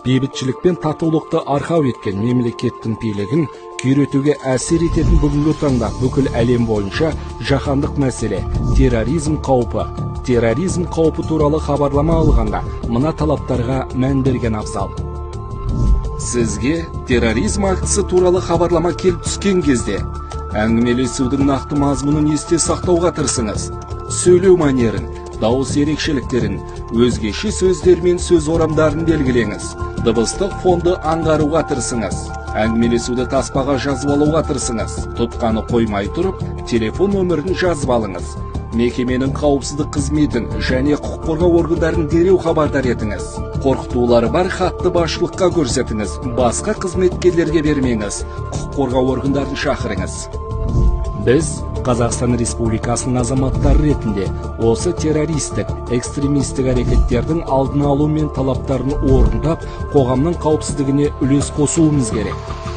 бейбітшілік пен татулықты арқау еткен мемлекеттің билігін күйретуге әсер ететін бүгінгі таңда бүкіл әлем бойынша жаһандық мәселе терроризм қаупі. Терроризм қаупі туралы хабарлама алғанда мына талаптарға мән берген абзал. Сізге терроризм актісі туралы хабарлама келіп түскен кезде әңгімелесудің нақты мазмұнын есте сақтауға тырысыңыз. Сөйлеу манерін, дауыс ерекшеліктерін, өзгеше сөздер мен сөз орамдарын белгілеңіз. Дыбыстық фонды аңғаруға тырысыңыз. Әңгімелесуді таспаға жазып алуға тырысыңыз. Тұтқаны қоймай тұрып, телефон нөмірін жазып алыңыз. Мекеменің қауіпсіздік қызметін және құқық қорғау органдарын дереу хабардар етіңіз. Қорқытулары бар хатты басшылыққа көрсетіңіз. Басқа қызметкерлерге бермеңіз. Құқық қорғау органдарын шақырыңыз. Біз Қазақстан Республикасының азаматтары ретінде осы террористік, экстремистік әрекеттердің алдын алу мен талаптарын орындап, қоғамның қауіпсіздігіне үлес қосуымыз керек.